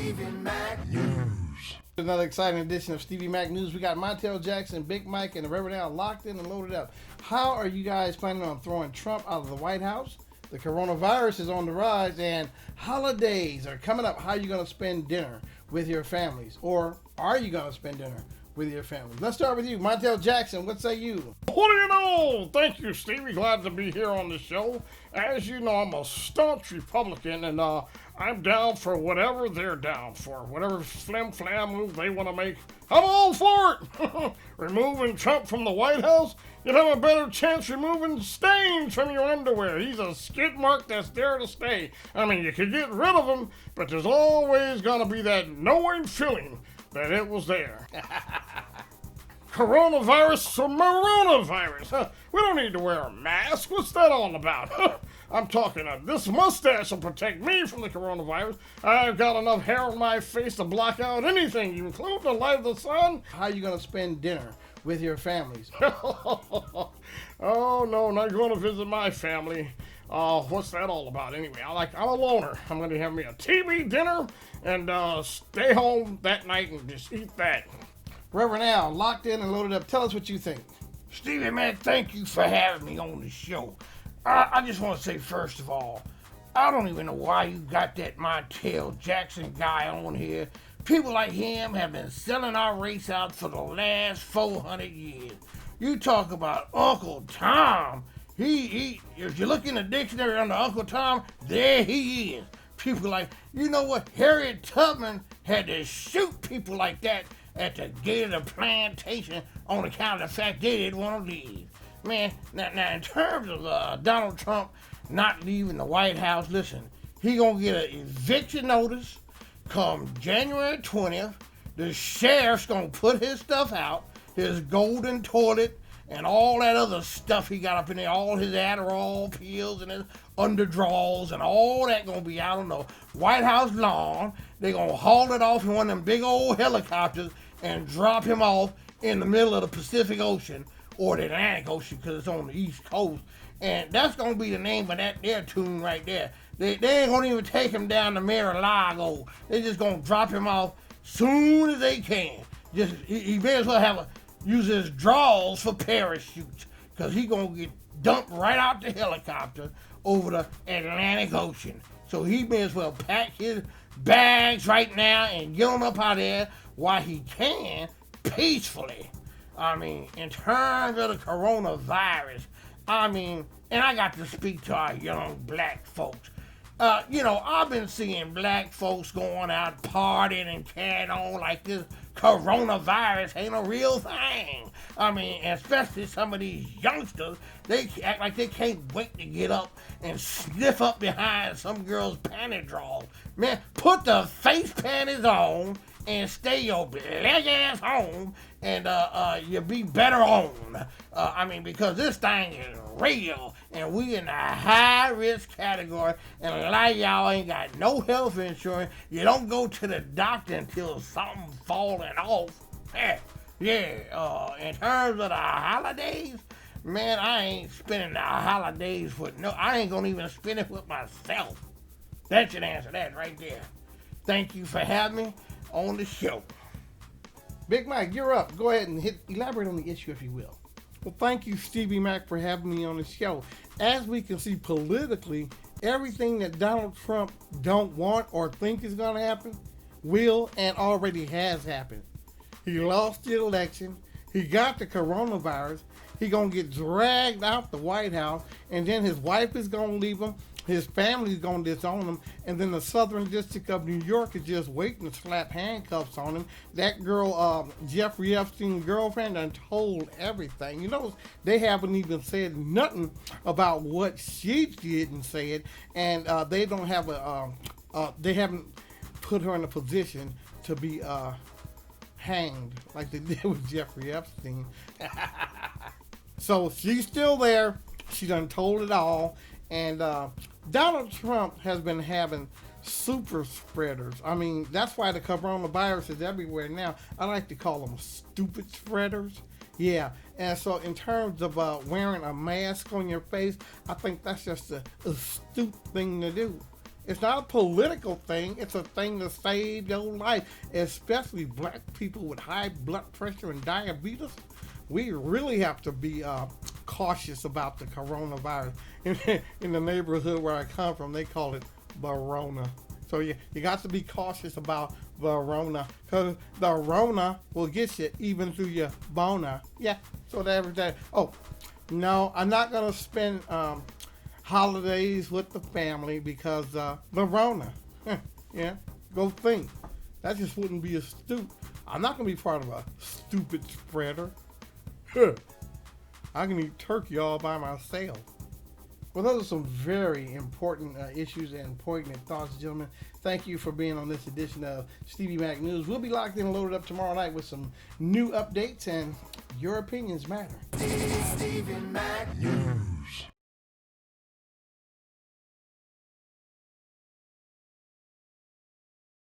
Stevie Mack News. Another exciting edition of Stevie Mack News. We got Montel Jackson, Big Mike, and the Reverend Al locked in and loaded up. How are you guys planning on throwing Trump out of the White House? The coronavirus is on the rise, and holidays are coming up. How are you going to spend dinner with your families? Or are you going to spend dinner with your families? Let's start with you, Montel Jackson. What say you? What do you know? Thank you, Stevie. Glad to be here on the show. As you know, I'm a staunch Republican, and I'm down for whatever they're down for. Whatever flim-flam move they want to make, I'm all for it. Removing Trump from the White House, you'd have a better chance removing stains from your underwear. He's a skid mark that's there to stay. I mean, you could get rid of him, but there's always going to be that knowing feeling that it was there. Coronavirus or coronavirus? We don't need to wear a mask. What's that all about? I'm talking this mustache will protect me from the coronavirus. I've got enough hair on my face to block out anything, including the light of the sun. How are you going to spend dinner with your families? Oh, no, not going to visit my family. What's that all about anyway? I'm a loner. I'm going to have me a TV dinner and stay home that night and just eat that. Reverend Al, locked in and loaded up. Tell us what you think. Stevie, man, thank you for having me on the show. I just want to say, first of all, I don't even know why you got that Montel Jackson guy on here. People like him have been selling our race out for the last 400 years. You talk about Uncle Tom. He if you look in the dictionary under Uncle Tom, there he is. People like, you know what? Harriet Tubman had to shoot people like that at the gate of the plantation on account of the fact they didn't want to leave. Man, now in terms of Donald Trump not leaving the White House, listen, he gonna get an eviction notice come January 20th. The sheriff's gonna put his stuff out, his golden toilet and all that other stuff he got up in there, all his Adderall pills and his underdrawers and all that gonna be out on the White House lawn. They gonna haul it off in one of them big old helicopters and drop him off in the middle of the Pacific Ocean or the Atlantic Ocean because it's on the East Coast. And that's going to be the name of that there tune right there. They ain't going to even take him down to Mar-a-Lago. They just going to drop him off soon as they can. Just he may as well use his drawers for parachutes because he going to get dumped right out the helicopter over the Atlantic Ocean. So he may as well pack his bags right now and get on up out there while he can peacefully. I mean, in terms of the coronavirus, and I got to speak to our young black folks. I've been seeing black folks going out partying and carrying on like this coronavirus ain't a real thing. Especially some of these youngsters, they act like they can't wait to get up and sniff up behind some girl's panty drawers. Man, put the face panties on and stay your black ass home and you'll be better on. Because this thing is real and we in a high risk category and a lot of y'all ain't got no health insurance. You don't go to the doctor until something falling off. In terms of the holidays, man, I ain't spending the holidays I ain't gonna even spend it with myself. That should answer that right there. Thank you for having me on the show. Big Mike, you're up. Go ahead and elaborate on the issue, if you will. Well, thank you, Stevie Mack, for having me on the show. As we can see politically, everything that Donald Trump don't want or think is going to happen will and already has happened. He lost the election. He got the coronavirus. He going to get dragged out the White House, and then his wife is going to leave him. His family's going to disown him, and then the Southern District of New York is just waiting to slap handcuffs on him. That girl, Jeffrey Epstein's girlfriend, done told everything. You know, they haven't even said nothing about what she did and said, and they don't have they haven't put her in a position to be hanged like they did with Jeffrey Epstein. So she's still there. She done told it all. And Donald Trump has been having super spreaders. That's why the coronavirus is everywhere now. I like to call them stupid spreaders. Yeah, and so in terms of wearing a mask on your face, I think that's just a astute thing to do. It's not a political thing. It's a thing to save your life, especially black people with high blood pressure and diabetes. We really have to be cautious about the coronavirus. In the neighborhood where I come from, they call it Barona. So you got to be cautious about the Rona, because the Rona will get you even through your boner. Yeah, so that every day. Oh, no, I'm not going to spend holidays with the family because the Rona. Yeah, go think. That just wouldn't be astute. I'm not going to be part of a stupid spreader. I can eat turkey all by myself. Well, those are some very important issues and poignant thoughts, gentlemen. Thank you for being on this edition of Stevie Mack News. We'll be locked in and loaded up tomorrow night with some new updates, and your opinions matter. Stevie Mack News.